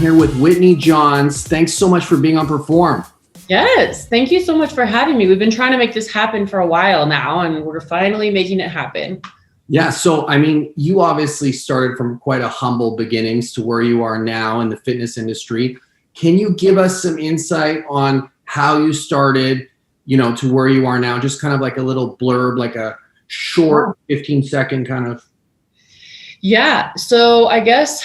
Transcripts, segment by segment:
here with Whitney Johns. Thanks so much for being on Perform. Yes, thank you so much for having me. We've been trying to make this happen for a while now, and we're finally making it happen. Yeah, so I mean, you obviously started from quite a humble beginnings to where you are now in the fitness industry. Can you give us some insight on how you started, to where you are now? Just kind of like a little blurb, like a short 15-second kind of. Yeah, so I guess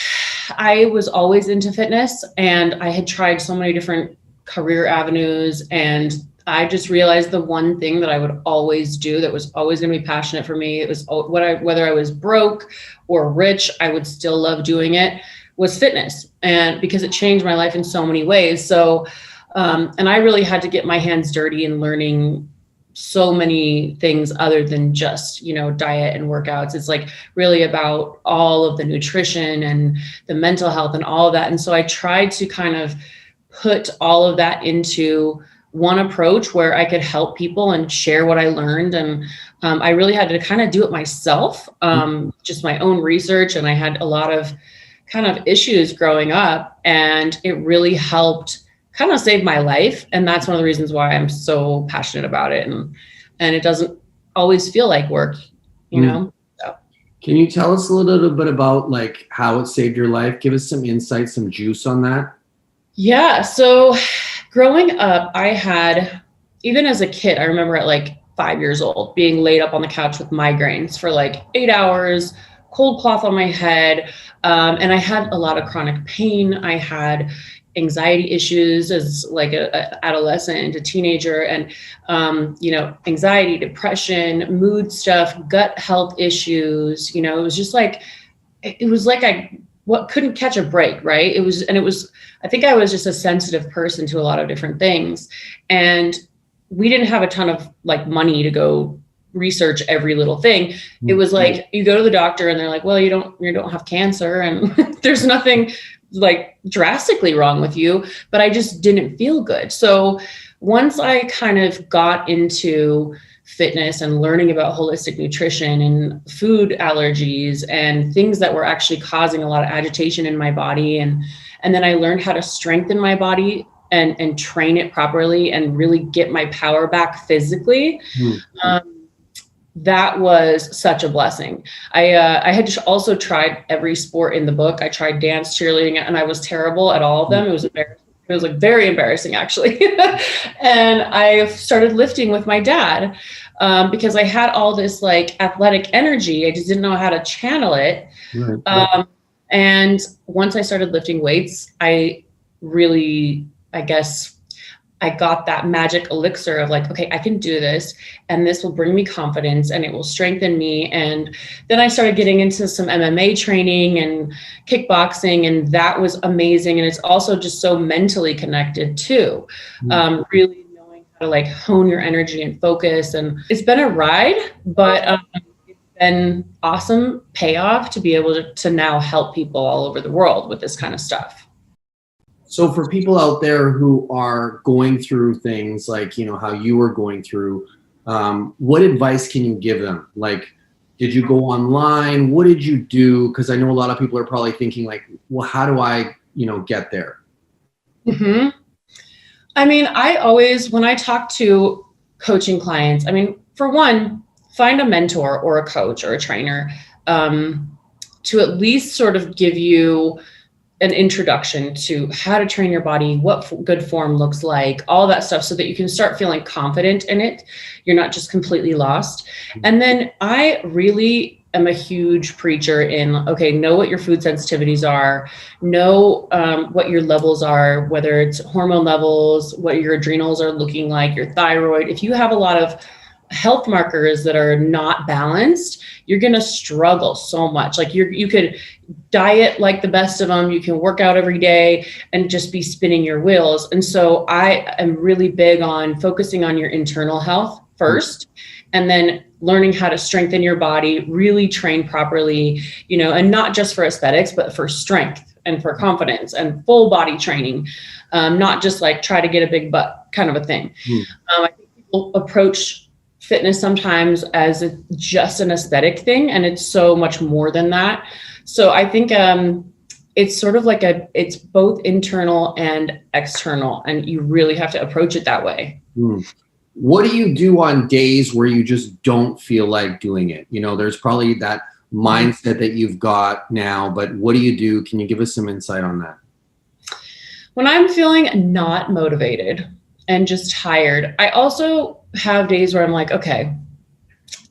I was always into fitness, and I had tried so many different career avenues, and I just realized the one thing that I would always do that was always going to be passionate for me, it was whether I was broke or rich, I would still love doing it, was fitness. And because it changed my life in so many ways. So, and I really had to get my hands dirty in learning so many things other than just, diet and workouts. It's like really about all of the nutrition and the mental health and all of that. And so I tried to kind of put all of that into one approach where I could help people and share what I learned. And I really had to kind of do it myself, just my own research. And I had a lot of kind of issues growing up, and it really helped kind of save my life. And that's one of the reasons why I'm so passionate about it. And it doesn't always feel like work, So. Can you tell us a little bit about like how it saved your life? Give us some insight, some juice on that. Yeah. So growing up, I had, even as a kid, I remember at like 5 years old, being laid up on the couch with migraines for like 8 hours, cold cloth on my head. And I had a lot of chronic pain. I had anxiety issues as like a adolescent and a teenager, and, anxiety, depression, mood stuff, gut health issues. It was just like, I couldn't catch a break. Right. I think I was just a sensitive person to a lot of different things. And we didn't have a ton of like money to go research every little thing. It was like, you go to the doctor and they're like, well, you don't have cancer and there's nothing like drastically wrong with you, but I just didn't feel good. So once I kind of got into fitness and learning about holistic nutrition and food allergies and things that were actually causing a lot of agitation in my body, and then I learned how to strengthen my body and train it properly and really get my power back physically. That was such a blessing. I had also tried every sport in the book. I tried dance, cheerleading, and I was terrible at all of them. It was embarrassing. It was like very embarrassing actually. And I started lifting with my dad because I had all this like athletic energy. I just didn't know how to channel it. Right. And once I started lifting weights, I really, I guess, I got that magic elixir of like, okay, I can do this, and this will bring me confidence and it will strengthen me. And then I started getting into some MMA training and kickboxing, and that was amazing. And it's also just so mentally connected too. Really knowing how to like hone your energy and focus. And it's been a ride, but it's been awesome payoff to be able to now help people all over the world with this kind of stuff. So for people out there who are going through things like, how you were going through, what advice can you give them? Like, did you go online? What did you do? Because I know a lot of people are probably thinking like, well, how do I, get there? I mean, I always, when I talk to coaching clients, I mean, for one, find a mentor or a coach or a trainer to at least sort of give you an introduction to how to train your body, what good form looks like, all that stuff, so that you can start feeling confident in it. You're not just completely lost. And then I really am a huge preacher in, okay, know what your food sensitivities are, know what your levels are, whether it's hormone levels, what your adrenals are looking like, your thyroid. If you have a lot of health markers that are not balanced, you're going to struggle so much. Like you could diet like the best of them. You can work out every day and just be spinning your wheels. And so I am really big on focusing on your internal health first, and then learning how to strengthen your body, really train properly, and not just for aesthetics, but for strength and for confidence and full body training. Not just like try to get a big butt kind of a thing. I think people approach fitness sometimes as just an aesthetic thing, and it's so much more than that. So I think it's sort of like it's both internal and external, and you really have to approach it that way. What do you do on days where you just don't feel like doing it? You know, there's probably that mindset that you've got now, but what do you do? Can you give us some insight on that? When I'm feeling not motivated and just tired, I also have days where I'm like, okay,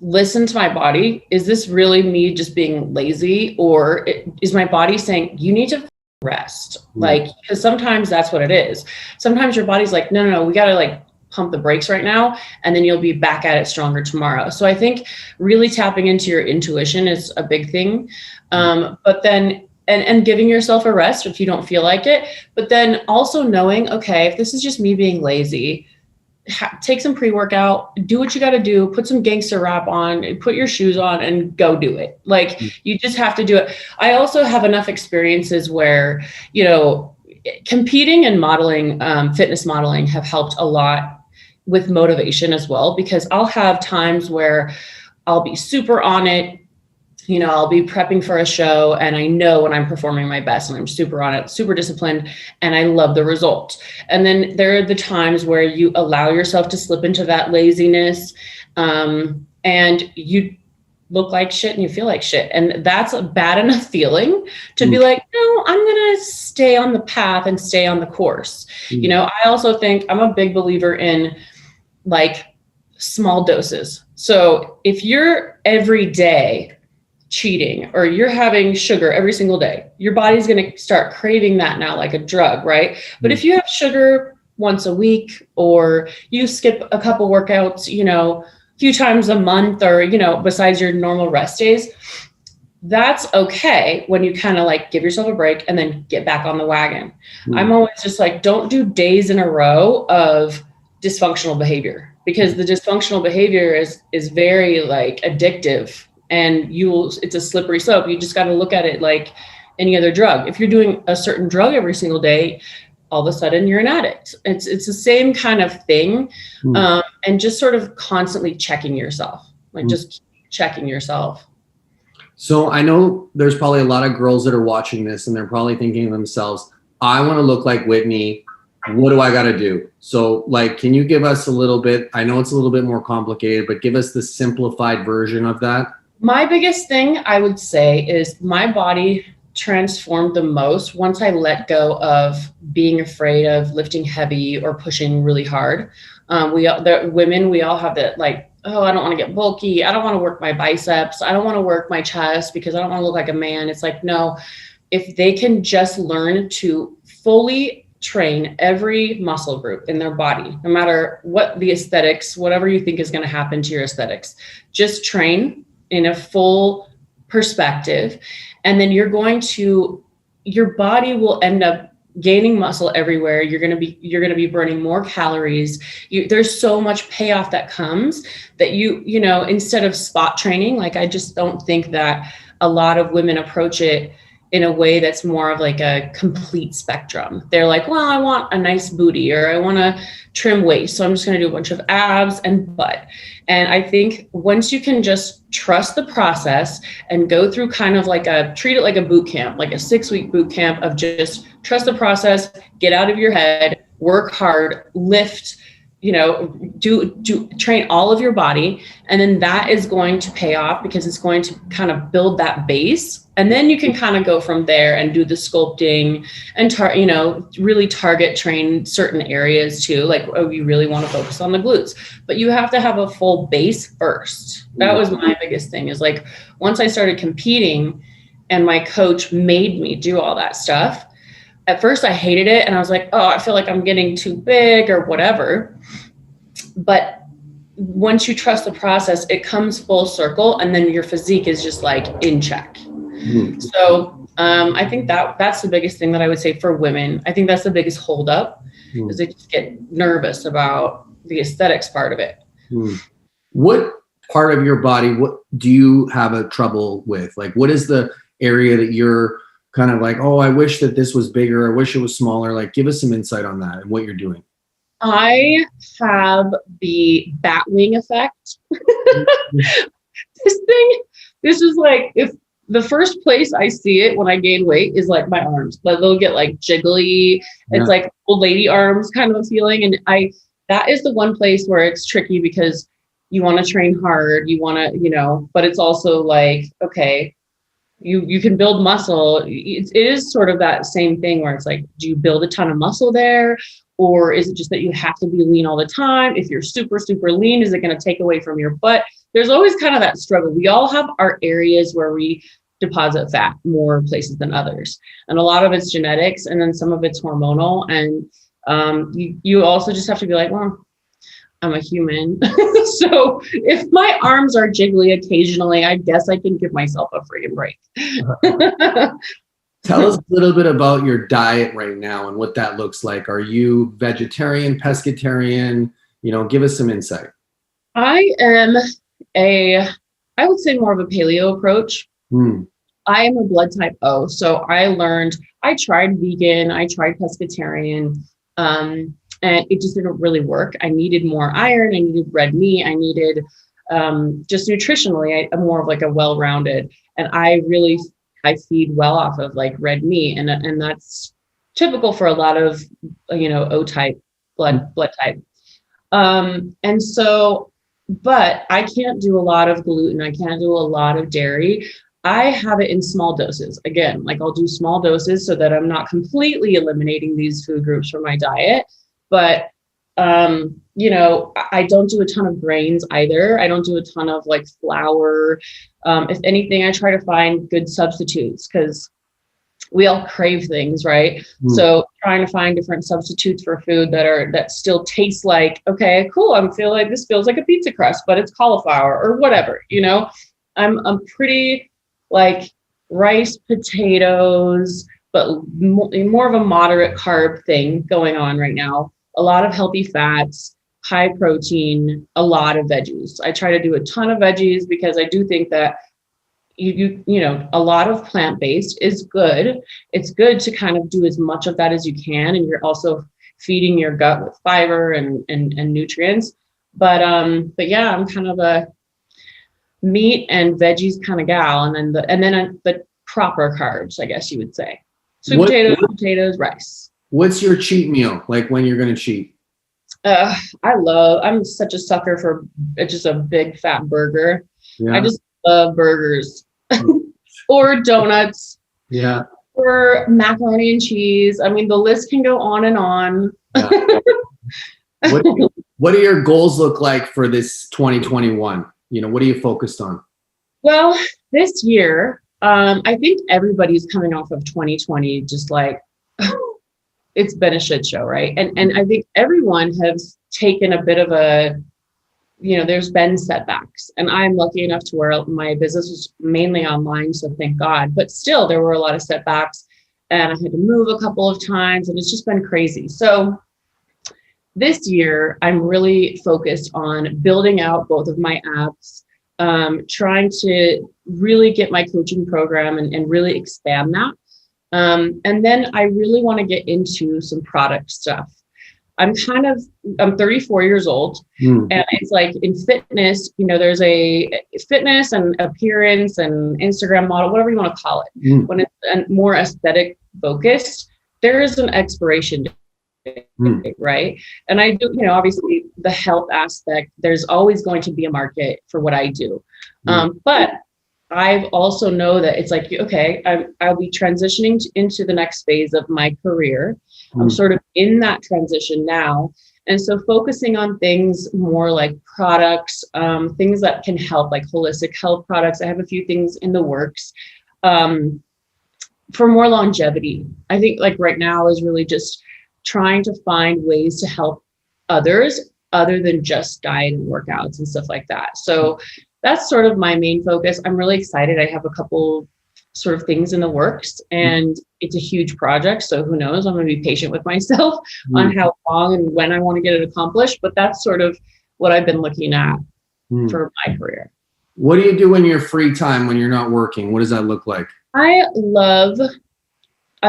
listen to my body. Is this really me just being lazy, or is my body saying you need to rest? Like, because sometimes that's what it is. Sometimes your body's like, no, we got to like pump the brakes right now, and then you'll be back at it stronger tomorrow. So I think really tapping into your intuition is a big thing. But then, and giving yourself a rest if you don't feel like it, but then also knowing, okay, if this is just me being lazy, take some pre-workout, do what you got to do, put some gangster rap on, put your shoes on and go do it. Like, you just have to do it. I also have enough experiences where, you know, competing and modeling, fitness modeling have helped a lot with motivation as well, because I'll have times where I'll be super on it. You know, I'll be prepping for a show and I know when I'm performing my best and I'm super on it, super disciplined, and I love the result. And then there are the times where you allow yourself to slip into that laziness, and you look like shit and you feel like shit. And that's a bad enough feeling to be like, no, I'm going to stay on the path and stay on the course. You know, I also think I'm a big believer in like small doses. So if you're every day cheating or you're having sugar every single day, your body's going to start craving that now like a drug, right? But if you have sugar once a week, or you skip a couple workouts, you know, a few times a month, or, you know, besides your normal rest days, that's okay when you kind of like give yourself a break and then get back on the wagon. I'm always just like, don't do days in a row of dysfunctional behavior, because the dysfunctional behavior is very like addictive, and it's a slippery slope. You just got to look at it like any other drug. If you're doing a certain drug every single day, all of a sudden you're an addict. It's the same kind of thing. And just sort of constantly checking yourself, like just keep checking yourself. So I know there's probably a lot of girls that are watching this and they're probably thinking to themselves, I want to look like Whitney. What do I got to do? So like, can you give us a little bit, I know it's a little bit more complicated, but give us the simplified version of that. My biggest thing I would say is my body transformed the most once I let go of being afraid of lifting heavy or pushing really hard. We all have that like, oh, I don't want to get bulky. I don't want to work my biceps. I don't want to work my chest because I don't want to look like a man. It's like, no, if they can just learn to fully train every muscle group in their body, no matter what the aesthetics, whatever you think is going to happen to your aesthetics, just train in a full perspective. And then your body will end up gaining muscle everywhere. You're going to be burning more calories. There's so much payoff that comes that you know, instead of spot training, like I just don't think that a lot of women approach it in a way that's more of like a complete spectrum. They're like, well, I want a nice booty, or I want to trim waist, so I'm just going to do a bunch of abs and butt. And I think once you can just trust the process and go through kind of like treat it like a boot camp, like a 6-week boot camp of just trust the process, get out of your head, work hard, lift, you know, do train all of your body. And then that is going to pay off, because it's going to kind of build that base. And then you can kind of go from there and do the sculpting and, really target train certain areas too. Like, oh, you really want to focus on the glutes, but you have to have a full base first. That was my biggest thing, is like, once I started competing and my coach made me do all that stuff, at first I hated it. And I was like, oh, I feel like I'm getting too big or whatever. But once you trust the process, it comes full circle, and then your physique is just like in check. So I think that's the biggest thing that I would say for women. I think that's the biggest holdup, is they just get nervous about the aesthetics part of it. What part of your body, what do you have a trouble with? Like, what is the area that you're kind of like, oh, I wish that this was bigger. I wish it was smaller. Like, give us some insight on that and what you're doing. I have the bat wing effect. This is like, the first place I see it when I gain weight is like my arms. Like they'll get like jiggly. Yeah. It's like old lady arms kind of a feeling. And that is the one place where it's tricky because you want to train hard. You want to, but it's also like, okay, you can build muscle. It is sort of that same thing where it's like, do you build a ton of muscle there? Or is it just that you have to be lean all the time? If you're super, super lean, is it going to take away from your butt? There's always kind of that struggle. We all have our areas where we deposit fat more places than others. And a lot of it's genetics, and then some of it's hormonal. And you also just have to be like, well, I'm a human. So if my arms are jiggly occasionally, I guess I can give myself a freaking break. Tell us a little bit about your diet right now and what that looks like. Are you vegetarian, pescatarian? Give us some insight. I am I would say more of a paleo approach. I am a blood type O. So I tried vegan, I tried pescatarian, and it just didn't really work. I needed more iron, I needed red meat, I needed just nutritionally, I'm more of like a well-rounded, and I feed well off of like red meat, and that's typical for a lot of O type blood type. And so, but I can't do a lot of gluten. I can't do a lot of dairy. I have it in small doses. Again, like I'll do small doses so that I'm not completely eliminating these food groups from my diet. But I don't do a ton of grains either. I don't do a ton of like flour. If anything, I try to find good substitutes because we all crave things, right? So trying to find different substitutes for food that still taste like, okay, cool. This feels like a pizza crust, but it's cauliflower or whatever, I'm pretty like rice, potatoes, but more of a moderate carb thing going on right now. A lot of healthy fats, high protein, a lot of veggies. I try to do a ton of veggies because I do think that a lot of plant-based is good. It's good to kind of do as much of that as you can, and you're also feeding your gut with fiber and nutrients. But yeah, I'm kind of a meat and veggies kind of gal, and then the proper carbs, I guess you would say. Sweet potatoes, rice. What's your cheat meal? Like when you're going to cheat? I'm such a sucker for just a big fat burger. Yeah. I just love burgers or donuts. Yeah. Or macaroni and cheese. I mean, the list can go on and on. Yeah. What do your goals look like for this 2021? What are you focused on? Well, this year, I think everybody's coming off of 2020, just like it's been a shit show, right? And I think everyone has taken a bit of a, there's been setbacks, and I'm lucky enough to where my business was mainly online, so thank God, but still there were a lot of setbacks, and I had to move a couple of times, and it's just been crazy. So this year, I'm really focused on building out both of my apps, trying to really get my coaching program and really expand that. And then I really want to get into some product stuff. I'm 34 years old, and it's like in fitness, there's a fitness and appearance and Instagram model, whatever you want to call it. When it's more aesthetic focused, there is an expiration date, right? And I do, obviously the health aspect, there's always going to be a market for what I do. But I also know that it's like, okay, I'll be transitioning into the next phase of my career. I'm sort of in that transition now. And so focusing on things more like products, things that can help, like holistic health products. I have a few things in the works for more longevity. I think like right now is really just trying to find ways to help others other than just diet and workouts and stuff like that. So that's sort of my main focus. I'm really excited. I have a couple sort of things in the works, and it's a huge project. So who knows, I'm going to be patient with myself on how long and when I want to get it accomplished. But that's sort of what I've been looking at for my career. What do you do in your free time when you're not working? What does that look like? I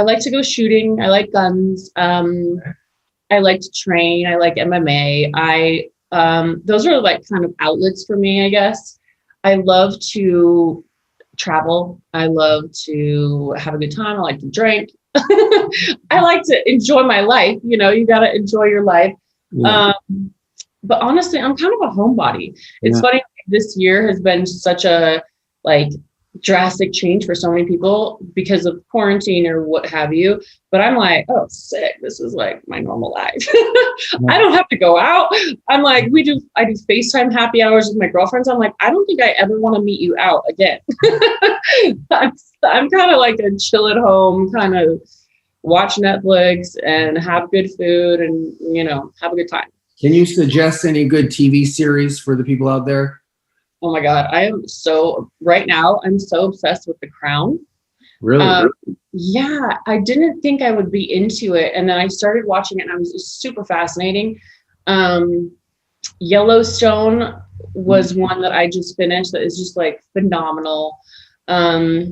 like to go shooting. I like guns. I like to train. I like MMA. Those are like kind of outlets for me, I guess. I love to travel. I love to have a good time. I like to drink. I like to enjoy my life. You know, you got to enjoy your life. Yeah. But honestly, I'm kind of a homebody. It's Yeah. funny. This year has been such a like drastic change for so many people because of quarantine or what have you. But I'm like, oh, sick. This is like my normal life. I don't have to go out. I'm like, I do FaceTime happy hours with my girlfriends. I'm like, I don't think I ever want to meet you out again. I'm kind of like a chill at home, kind of watch Netflix and have good food and, you know, have a good time. Can you suggest any good TV series for the people out there? Oh my God. Right now, I'm so obsessed with The Crown. Really? Yeah, I didn't think I would be into it. And then I started watching it and it was super fascinating. Yellowstone was one that I just finished that is just like phenomenal. I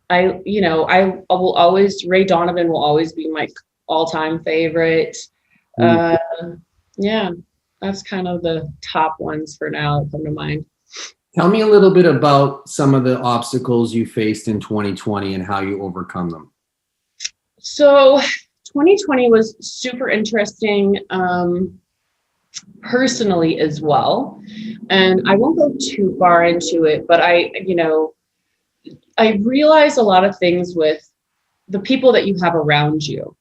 will always, Ray Donovan will always be my all-time favorite. Yeah, that's kind of the top ones for now that come to mind. Tell me a little bit about some of the obstacles you faced in 2020 and how you overcome them. So 2020 was super interesting personally as well. And I won't go too far into it, but I realized a lot of things with the people that you have around you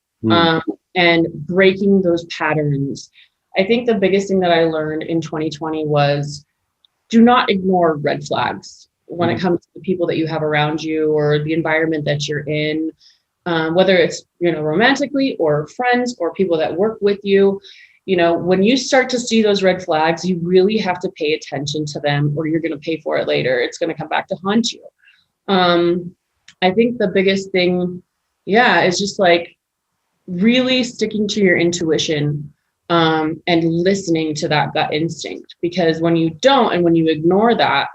and breaking those patterns. I think the biggest thing that I learned in 2020 was do not ignore red flags when it comes to the people that you have around you or the environment that you're in, whether it's, romantically or friends or people that work with you. When you start to see those red flags, you really have to pay attention to them or you're going to pay for it later. It's going to come back to haunt you. I think the biggest thing, is just like really sticking to your intuition and listening to that gut instinct, because when you don't and when you ignore that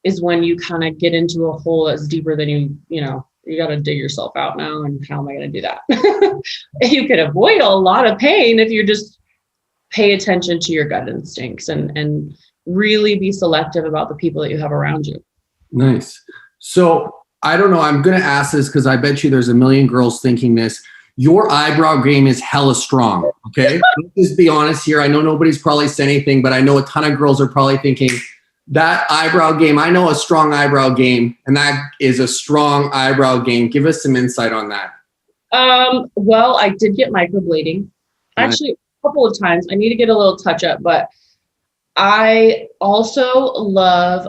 is when you kind of get into a hole that's deeper than you got to dig yourself out now. And how am I going to do that? You could avoid a lot of pain if you just pay attention to your gut instincts and really be selective about the people that you have around you. Nice. So I don't know, I'm going to ask this because I bet you there's a million girls thinking this. Your eyebrow game is hella strong, okay? Let's just be honest here. I know nobody's probably said anything, but I know a ton of girls are probably thinking, that eyebrow game, I know a strong eyebrow game, and that is a strong eyebrow game. Give us some insight on that. Well, I did get microblading. Actually, a couple of times. I need to get a little touch up, but I also love,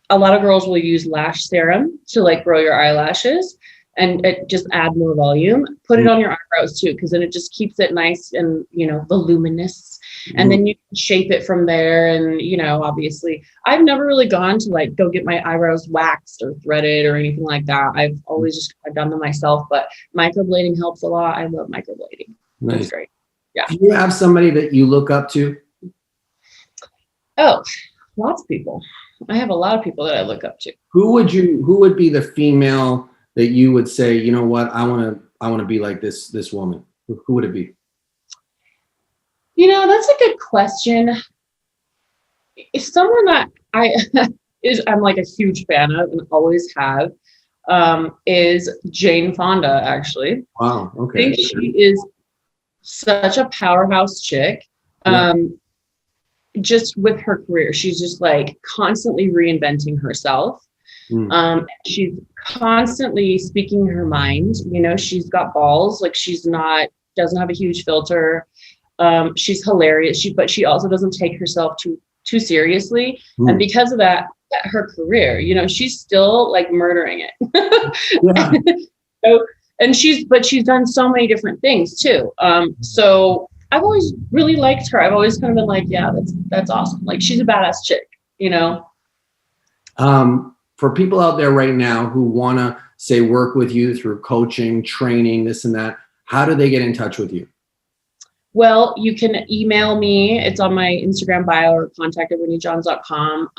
a lot of girls will use lash serum to like grow your eyelashes and it just add more volume. Put it on your eyebrows too, because then it just keeps it nice and, voluminous. And then you can shape it from there. And, obviously I've never really gone to like go get my eyebrows waxed or threaded or anything like that. I've always just done them myself, but microblading helps a lot. I love microblading. Nice. That's great. Yeah. Do you have somebody that you look up to? Oh, lots of people. I have a lot of people that I look up to. Who would be the female that you would say, you know what, I want to be like this woman? Who would it be? That's a good question. It's someone that I'm like a huge fan of and always have, is Jane Fonda, actually. Wow. Okay. I think she is such a powerhouse chick. Just with her career, she's just like constantly reinventing herself. She's constantly speaking her mind. She's got balls. Like doesn't have a huge filter. She's hilarious. But she also doesn't take herself too seriously. And because of that, her career, she's still like murdering it. And she's done so many different things too. So I've always really liked her. I've always kind of been like, yeah, that's awesome. Like she's a badass chick, For people out there right now who want to say work with you through coaching, training, this and that, how do they get in touch with you? Well, you can email me. It's on my Instagram bio or contact at whitneyjohns.com.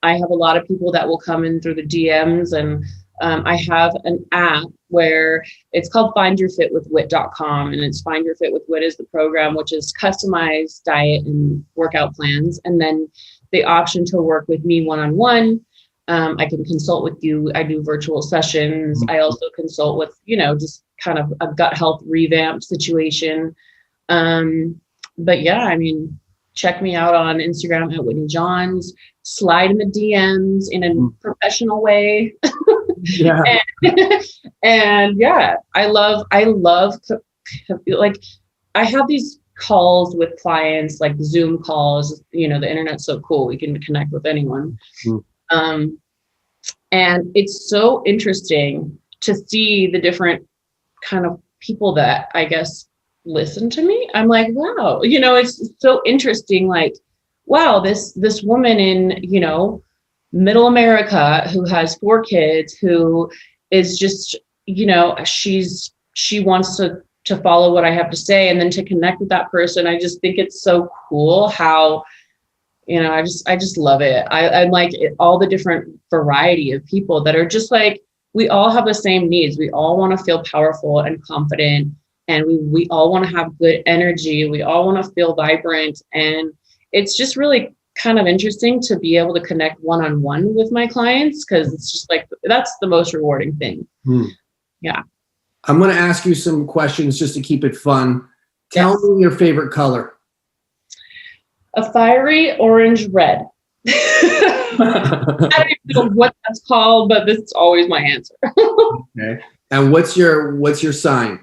I have a lot of people that will come in through the DMs, and I have an app where it's called findyourfitwithwhit.com, and it's Find Your Fit with Whit is the program, which is customized diet and workout plans. And then the option to work with me one-on-one. I can consult with you. I do virtual sessions. I also consult with, just kind of a gut health revamp situation. But yeah, I mean, check me out on Instagram at Whitney Johns, slide in the DMs in a professional way. Yeah. and yeah, I love, like, I have these calls with clients, like Zoom calls, the internet's so cool. We can connect with anyone. And it's so interesting to see the different kind of people that I guess listen to me. I'm like, wow, it's so interesting. Like, wow, this woman in, middle America who has 4 kids, who is just, she wants to follow what I have to say, and then to connect with that person. I just think it's so cool how, I just love it. I like all the different variety of people that are just like, we all have the same needs. We all want to feel powerful and confident, and we all want to have good energy. We all want to feel vibrant. And it's just really kind of interesting to be able to connect one-on-one with my clients, because it's just like, that's the most rewarding thing. Yeah. I'm going to ask you some questions just to keep it fun. Tell me your favorite color. A fiery orange red. I don't even know what that's called, but this is always my answer. Okay. And what's your sign?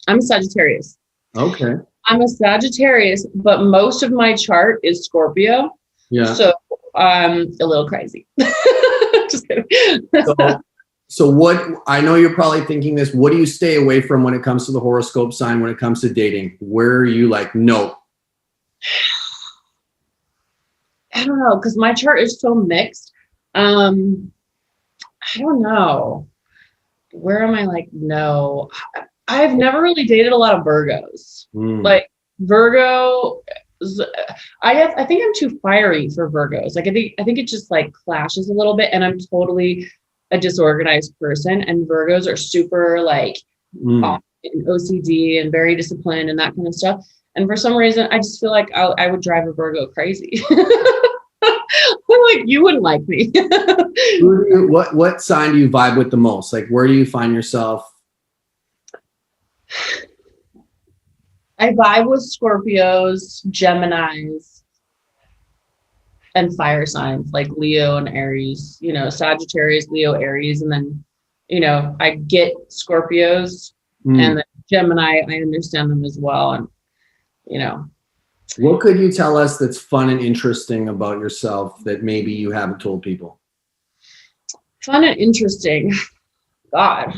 I'm a Sagittarius. Okay. I'm a Sagittarius, but most of my chart is Scorpio. Yeah. So a little crazy. Just kidding. So what, I know you're probably thinking this, what do you stay away from when it comes to the horoscope sign, when it comes to dating? Where are you like, no? I don't know, because my chart is so mixed. I don't know. Where am I like, no? I've never really dated a lot of Virgos. Like Virgo, I think I'm too fiery for Virgos. Like I think it just like clashes a little bit, and I'm totally a disorganized person, and Virgos are super like OCD and very disciplined and that kind of stuff. And for some reason, I just feel like I would drive a Virgo crazy. I'm like, you wouldn't like me. What sign do you vibe with the most? Like, where do you find yourself? I vibe with Scorpios, Geminis, and fire signs like Leo and Aries, Sagittarius, Leo, Aries. And then, I get Scorpios and then Gemini, I understand them as well. And, What could you tell us that's fun and interesting about yourself that maybe you haven't told people? Fun and interesting. God,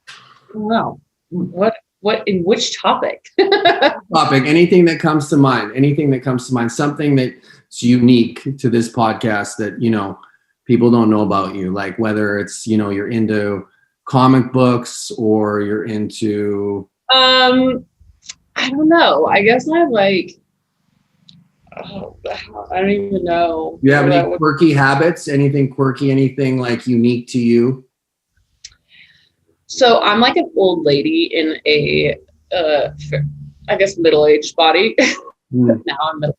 I don't know. What in which topic? Anything that comes to mind, something that's unique to this podcast that, people don't know about you. Like whether it's, you're into comic books or you're into, I don't know. I guess I like, I don't even know. You have any quirky habits? Anything quirky? Anything like unique to you? So I'm like an old lady in a, I guess, middle-aged body. Now I'm middle.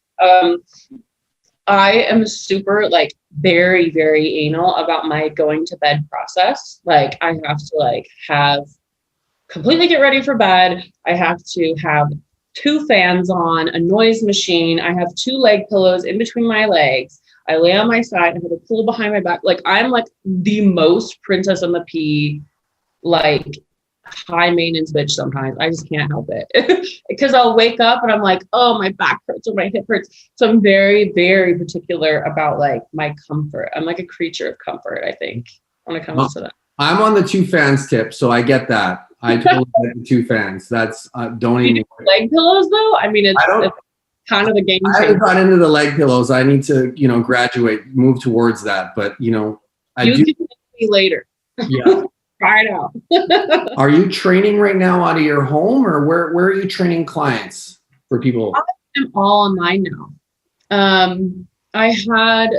I am super like very, very anal about my going to bed process. Like I have to completely get ready for bed. I have to have 2 fans on, a noise machine. I have 2 leg pillows in between my legs. I lay on my side. I have a pillow behind my back. Like I'm like the most Princess and the Pea, like high maintenance bitch sometimes. I just can't help it. Because I'll wake up and I'm like, oh, my back hurts or my hip hurts. So I'm very, very particular about like my comfort. I'm like a creature of comfort, I think, when it comes to that. I'm on the 2 fans tip, so I get that. I totally get the 2 fans. That's don't you even do leg pillows though. I mean, it's kind of a game changer. I haven't got into the leg pillows. I need to, move towards that. But I you can see later. Yeah. Try it out. Are you training right now out of your home, or where are you training clients for people? I'm all online now. I had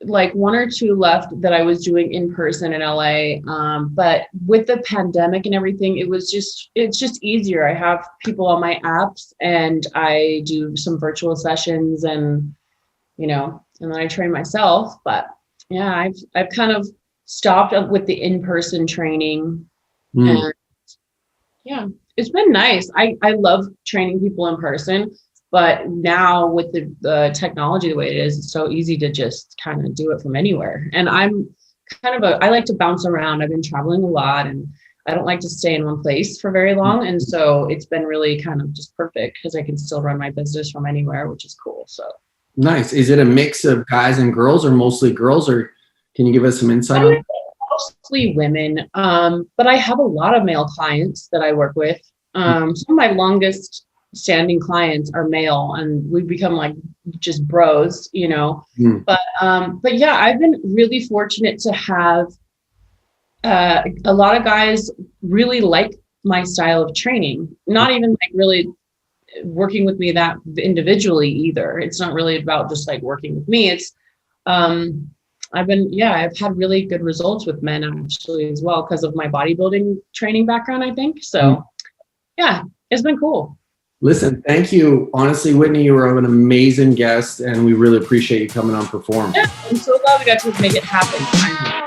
like 1 or 2 left that I was doing in person in LA. But with the pandemic and everything, it's just easier. I have people on my apps and I do some virtual sessions and then I train myself, but yeah, I've kind of stopped up with the in-person training, Mm. and yeah, it's been nice. I love training people in person, but now with the technology the way it is, it's so easy to just kind of do it from anywhere. And I'm kind of I like to bounce around. I've been traveling a lot, and I don't like to stay in one place for very long. And so it's been really kind of just perfect because I can still run my business from anywhere, which is cool. So Nice. Is it a mix of guys and girls, or mostly girls, or can you give us some insight on that? mostly women, but I have a lot of male clients that I work with. Some of my longest standing clients are male, and we've become like just bros, you know. Mm. But yeah, I've been really fortunate to have a lot of guys really like my style of training. Not even like really working with me that individually either. It's not really about just like working with me. It's I've had really good results with men actually as well because of my bodybuilding training background, I think. So yeah, it's been cool. Listen, thank you. Honestly, Whitney, you were an amazing guest, and we really appreciate you coming on Perform. Yeah, I'm so glad we got to make it happen.